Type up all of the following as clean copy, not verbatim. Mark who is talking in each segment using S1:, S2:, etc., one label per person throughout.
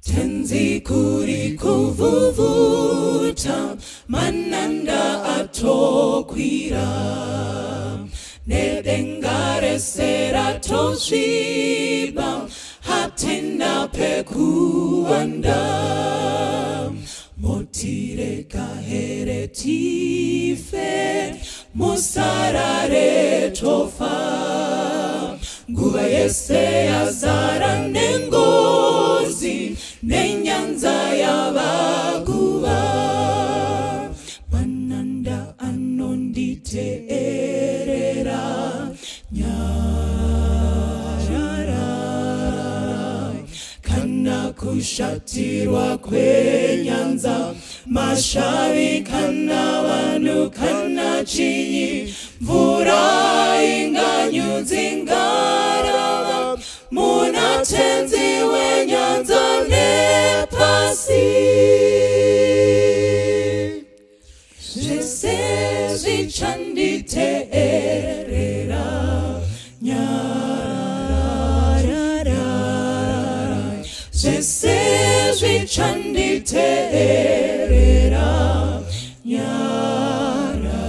S1: tenzi kuri kuvuvuta mananda atokwira nedengare sera toshiba hatina pekuanda motire kahere tife musarare tofa nguva yese yazara nengozi nenyanza yavaguva mananda anonditeerera nyarara kana kushatirwa kwenyanza mashavi kana vanhu kana chinyi mvura inganyudzingarava munatenzi wenyanza nepasi zvese zvichanditeerera nyarara zvese zvichanditeerera nyararani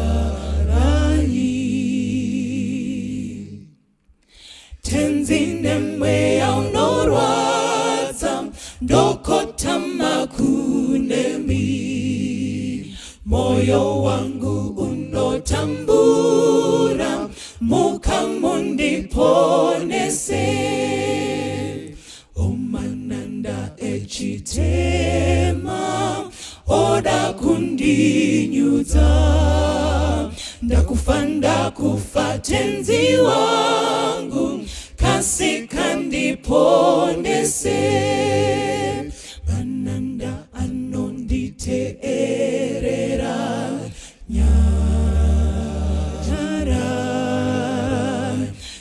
S1: tenzi nemweya unorwadza ndokotama kunemi moyo wangu unotambura mukamundiponese omananda echitema oda kundinyudza ndakufa tenzi wangu kasika ndiponese mananda anonditeerera nyarara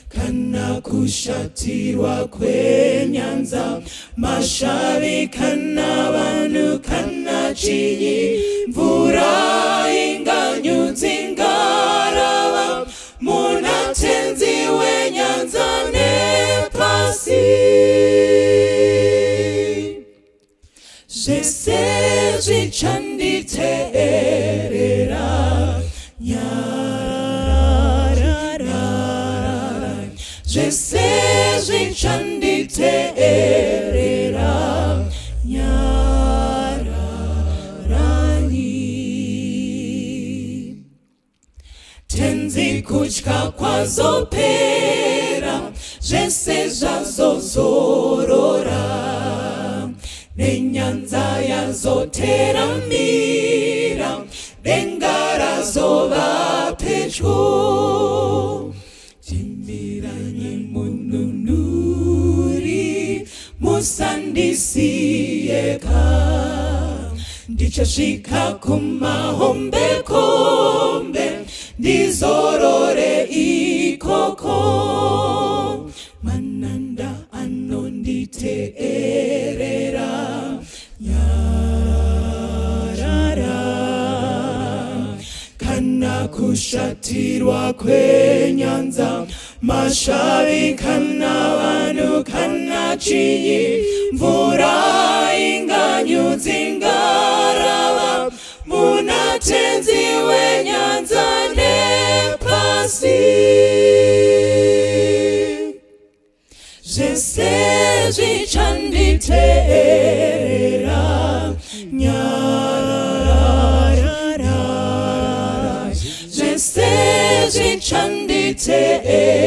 S1: kana kushatirwa kwenyanza mashavi kana vanhu kana chinyi mvura inganyudzingarava munatenzi wenyanza nepasi zvese zvichanditeerera nyarara zvese zvichanditeerera nyararani tenzi kutya kwazopera zvese zvazozorora nenyanza yazoteramira denga razova pedyo timiranye mununuri musandisiyeka ndichasvika kumahombekombe ndizorore ikoko mananda anonditeerera nyarara kana kushatirwa kwenyanza mashavi kana vanhu kana chinyi mvura inganyudzingarava munatenzi wenyanza nepasi zvese zvichanditeerera nyarara zvese zvichanditeerera